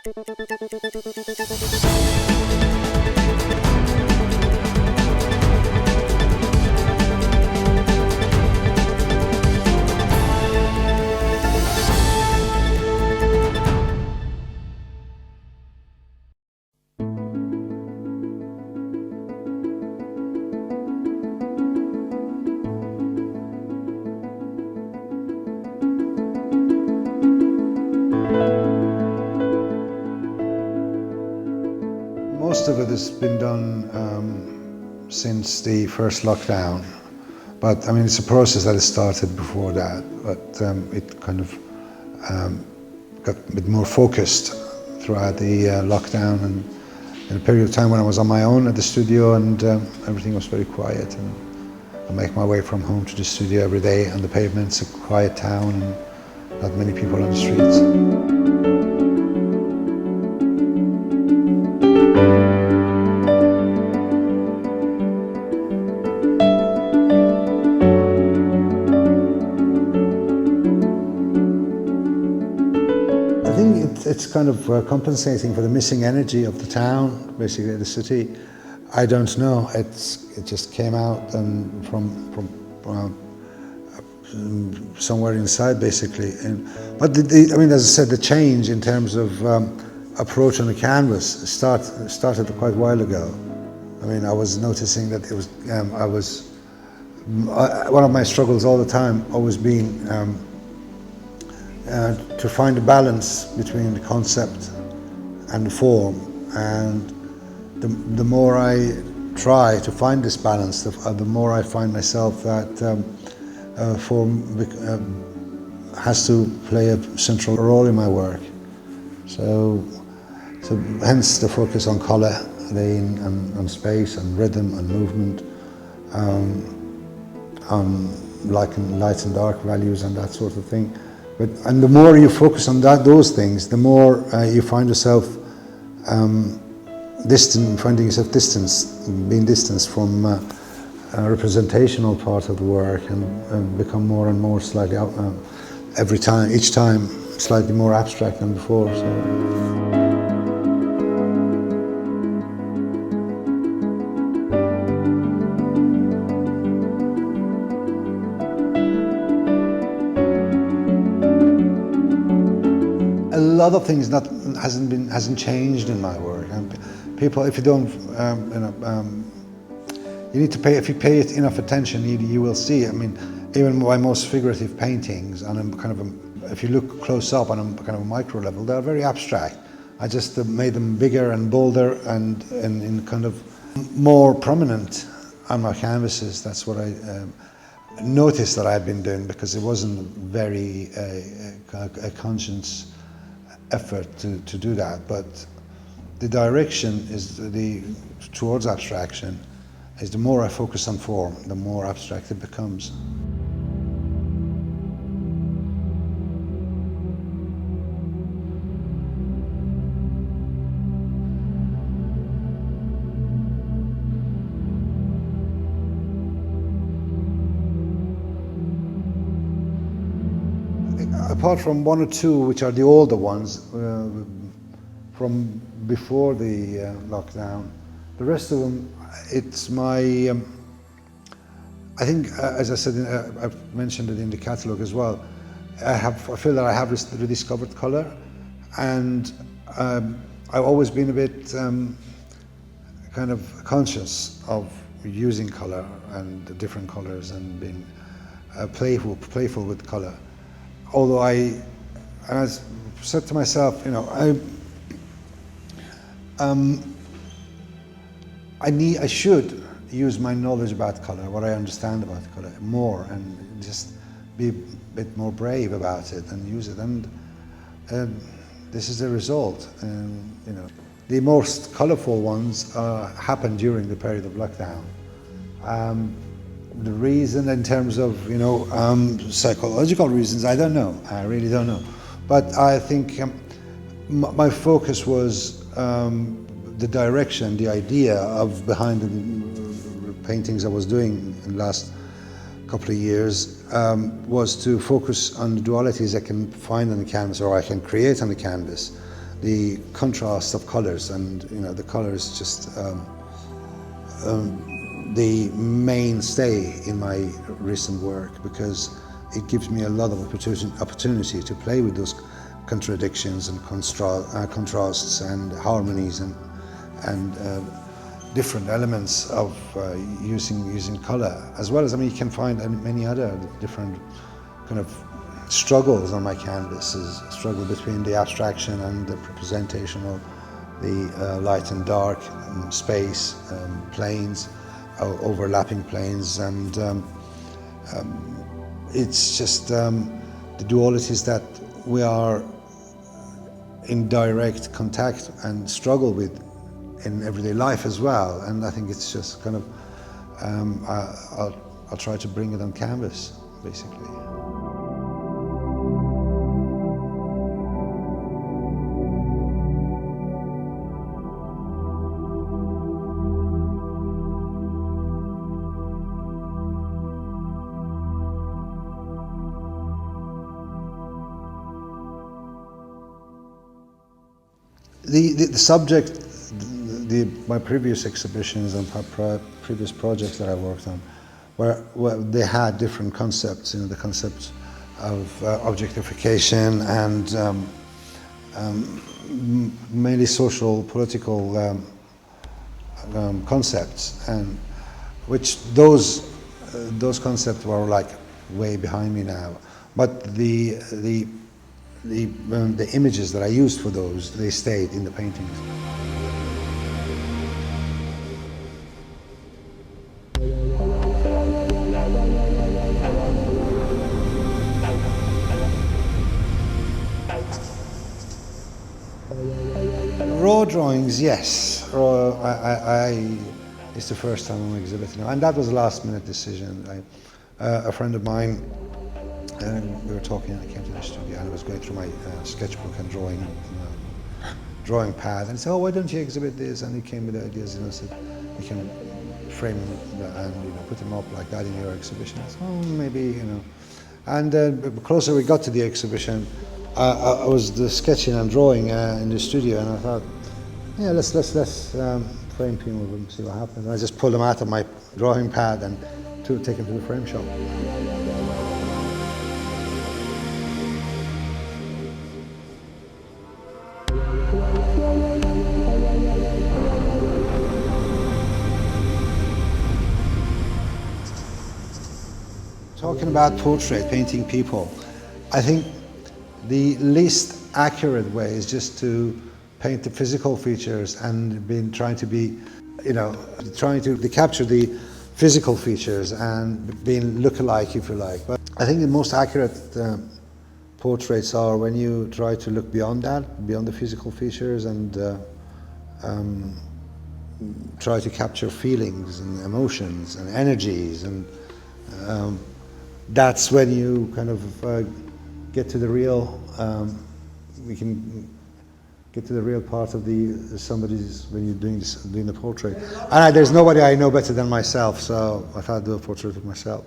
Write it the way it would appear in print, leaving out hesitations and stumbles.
Most of it has been done since the first lockdown, but I mean it's a process that has started before that, but it kind of got a bit more focused throughout the lockdown and in a period of time when I was on my own at the studio and everything was very quiet, and I make my way from home to the studio every day on the pavement. It's a quiet town and not many people on the streets. I think it's kind of compensating for the missing energy of the town, basically the city. I don't know. It just came out and from somewhere inside, basically. But I mean, as I said, the change in terms of approach on the canvas started quite a while ago. I mean, I was noticing that it was one of my struggles all the time always been to find a balance between the concept and the form, and the more I try to find this balance, the more I find myself that form has to play a central role in my work. So hence the focus on colour, on space, and rhythm and movement, on light and dark values and that sort of thing. And the more you focus on those things, the more you find yourself finding yourself being distanced from a representational part of the work, and become more and more slightly each time slightly more abstract than before. So. A lot of things hasn't changed in my work, and people, if you don't, you need to pay. If you pay it enough attention, you will see. I mean, even my most figurative paintings, and if you look close up on a kind of a micro level, they're very abstract. I just made them bigger and bolder and in kind of more prominent on my canvases. That's what I noticed that I've been doing, because it wasn't very a conscious effort to do that, but the direction is towards abstraction. Is the more I focus on form, the more abstract it becomes. Apart from one or two, which are the older ones, from before the lockdown, the rest of them, it's my, I think, as I said, I've mentioned it in the catalogue as well, I feel that I have rediscovered colour, and I've always been a bit kind of conscious of using colour and the different colours, and being playful with colour. Although I said to myself, you know, I should use my knowledge about colour, what I understand about colour, more, and just be a bit more brave about it and use it. And this is the result. You know, the most colourful ones happened during the period of lockdown. The reason, in terms of, you know, psychological reasons, I don't know. I really don't know. But I think my focus was the direction, the idea behind the paintings I was doing in the last couple of years was to focus on the dualities I can find on the canvas, or I can create on the canvas, the contrast of colors, and the color is just the mainstay in my recent work, because it gives me a lot of opportunity to play with those contradictions and contrasts and harmonies and different elements of using color, as well as, you can find many other different kind of struggles on my canvases, struggle between the abstraction and the representational, the light and dark, space, planes, overlapping planes, and it's just the dualities that we are in direct contact and struggle with in everyday life as well. And I think it's just kind of, I'll try to bring it on canvas, basically. The subject, my previous exhibitions and previous projects that I worked on, where they had different concepts, the concepts of objectification and mainly social, political concepts, and which those concepts were like way behind me now. But the images that I used for those, they stayed in the paintings. Raw drawings, yes. It's the first time I'm exhibiting, and that was a last-minute decision. A friend of mine, we were talking, I came to the studio and I was going through my sketchbook and drawing pad, and he said, "Oh, why don't you exhibit this?" And he came with the ideas, and I said, "You can frame them and put them up like that in your exhibition." I said, "Oh, maybe, And the closer we got to the exhibition, I was sketching and drawing in the studio, and I thought, yeah, let's frame people and see what happens. And I just pulled them out of my drawing pad and take them to the frame shop. Talking about portrait, painting people, I think the least accurate way is just to paint the physical features and trying to capture the physical features and being look-alike, if you like. But I think the most accurate portraits are when you try to look beyond that, beyond the physical features, and try to capture feelings and emotions and energies, and that's when you kind of get to the real. We can get to the real part of somebody's when you're doing the portrait. And there's nobody I know better than myself, so I thought I'd do a portrait of myself.